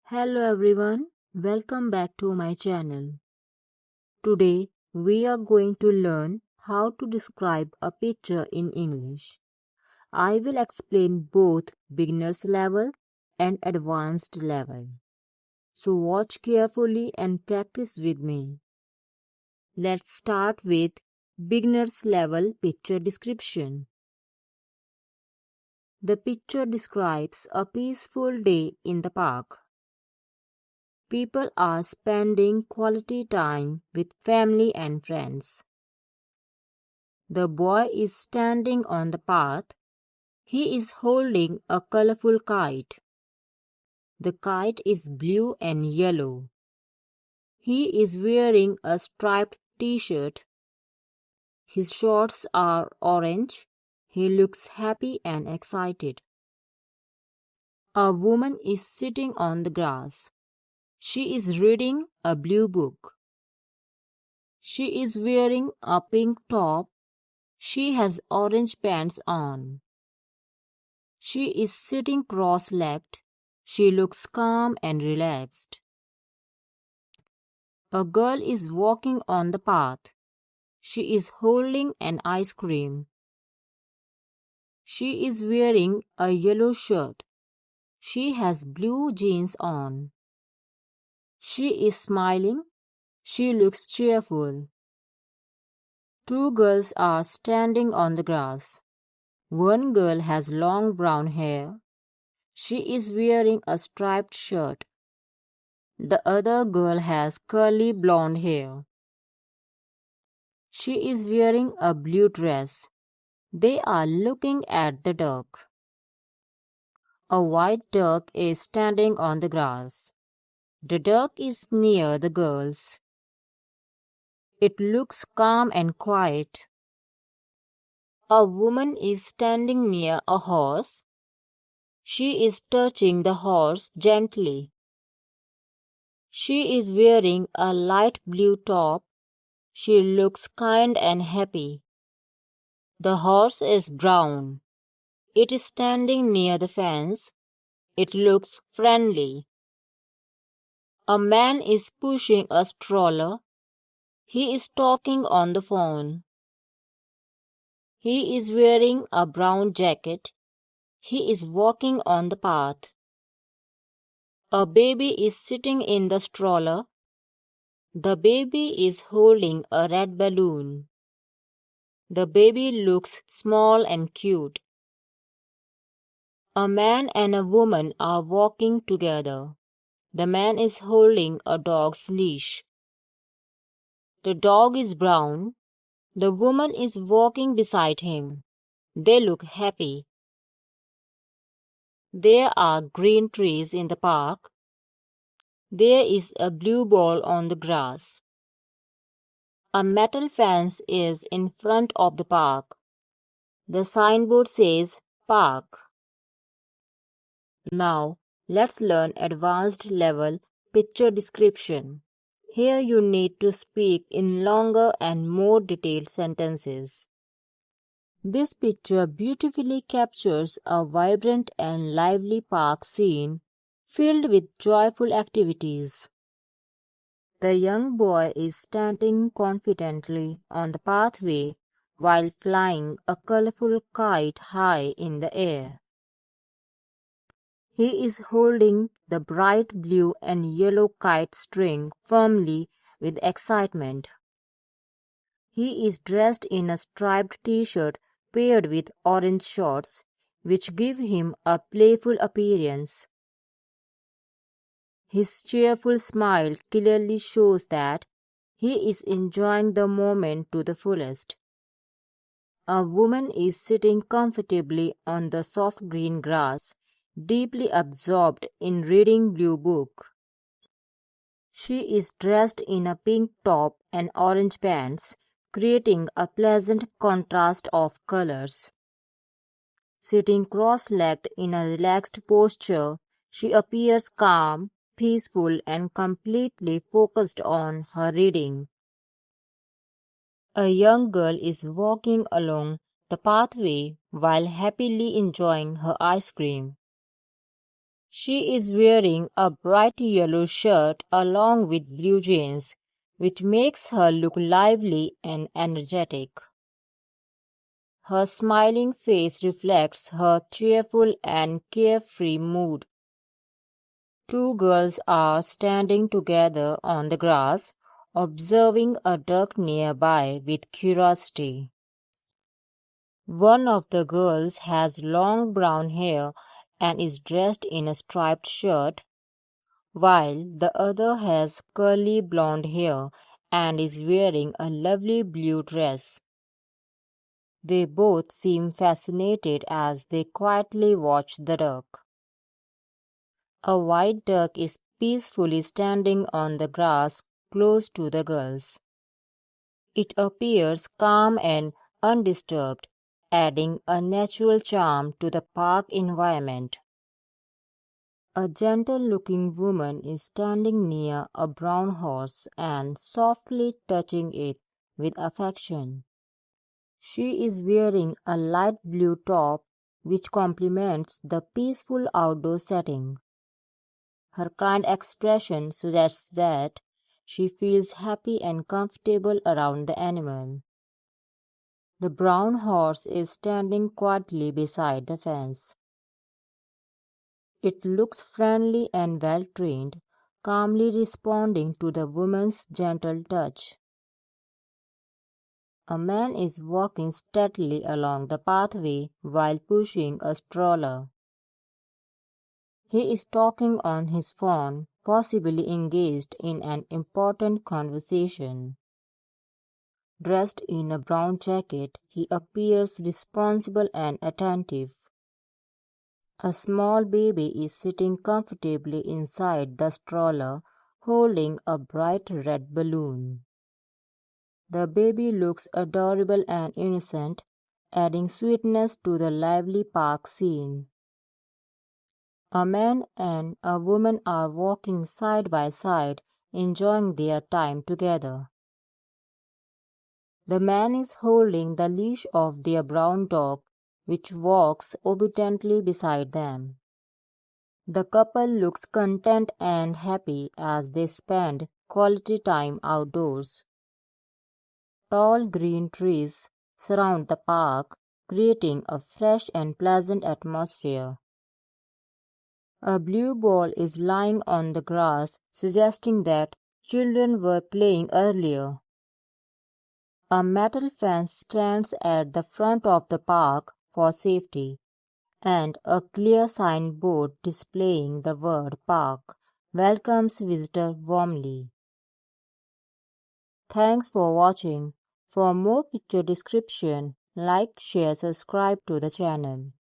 Hello everyone, welcome back to my channel. Today we are going to learn how to describe a picture in English. I will explain both beginner's level and advanced level. So watch carefully and practice with me. Let's start with beginner's level picture description. The picture describes a peaceful day in the park. People are spending quality time with family and friends. The boy is standing on the path. He is holding a colorful kite. The kite is blue and yellow. He is wearing a striped t-shirt. His shorts are orange. He looks happy and excited. A woman is sitting on the grass. She is reading a blue book. She is wearing a pink top. She has orange pants on. She is sitting cross-legged. She looks calm and relaxed. A girl is walking on the path. She is holding an ice cream. She is wearing a yellow shirt. She has blue jeans on. She is smiling. She looks cheerful. Two girls are standing on the grass. One girl has long brown hair. She is wearing a striped shirt. The other girl has curly blonde hair. She is wearing a blue dress. They are looking at the duck. A white duck is standing on the grass. The duck is near the girls. It looks calm and quiet. A woman is standing near a horse. She is touching the horse gently. She is wearing a light blue top. She looks kind and happy. The horse is brown. It is standing near the fence. It looks friendly. A man is pushing a stroller. He is talking on the phone. He is wearing a brown jacket. He is walking on the path. A baby is sitting in the stroller. The baby is holding a red balloon. The baby looks small and cute. A man and a woman are walking together. The man is holding a dog's leash. The dog is brown. The woman is walking beside him. They look happy. There are green trees in the park. There is a blue ball on the grass. A metal fence is in front of the park. The signboard says park. Now, let's learn advanced level picture description. Here you need to speak in longer and more detailed sentences. This picture beautifully captures a vibrant and lively park scene filled with joyful activities. The young boy is standing confidently on the pathway while flying a colorful kite high in the air. He is holding the bright blue and yellow kite string firmly with excitement. He is dressed in a striped t-shirt paired with orange shorts, which give him a playful appearance. His cheerful smile clearly shows that he is enjoying the moment to the fullest. A woman is sitting comfortably on the soft green grass, deeply absorbed in reading blue book. She is dressed in a pink top and orange pants, creating a pleasant contrast of colors. Sitting cross-legged in a relaxed posture, she appears calm, peaceful, and completely focused on her reading. A young girl is walking along the pathway while happily enjoying her ice cream. She is wearing a bright yellow shirt along with blue jeans, which makes her look lively and energetic. Her smiling face reflects her cheerful and carefree mood. Two girls are standing together on the grass, observing a duck nearby with curiosity. One of the girls has long brown hair and is dressed in a striped shirt, while the other has curly blonde hair and is wearing a lovely blue dress. They both seem fascinated as they quietly watch the duck. A white duck is peacefully standing on the grass close to the girls. It appears calm and undisturbed, adding a natural charm to the park environment. A gentle-looking woman is standing near a brown horse and softly touching it with affection. She is wearing a light blue top which complements the peaceful outdoor setting. Her kind expression suggests that she feels happy and comfortable around the animal. The brown horse is standing quietly beside the fence. It looks friendly and well-trained, calmly responding to the woman's gentle touch. A man is walking steadily along the pathway while pushing a stroller. He is talking on his phone, possibly engaged in an important conversation. Dressed in a brown jacket, he appears responsible and attentive. A small baby is sitting comfortably inside the stroller, holding a bright red balloon. The baby looks adorable and innocent, adding sweetness to the lively park scene. A man and a woman are walking side by side, enjoying their time together. The man is holding the leash of their brown dog, which walks obediently beside them. The couple looks content and happy as they spend quality time outdoors. Tall green trees surround the park, creating a fresh and pleasant atmosphere. A blue ball is lying on the grass, suggesting that children were playing earlier. A metal fence stands at the front of the park for safety, and a clear signboard displaying the word "Park" welcomes visitors warmly. Thanks for watching. For more picture description, like, share, subscribe to the channel.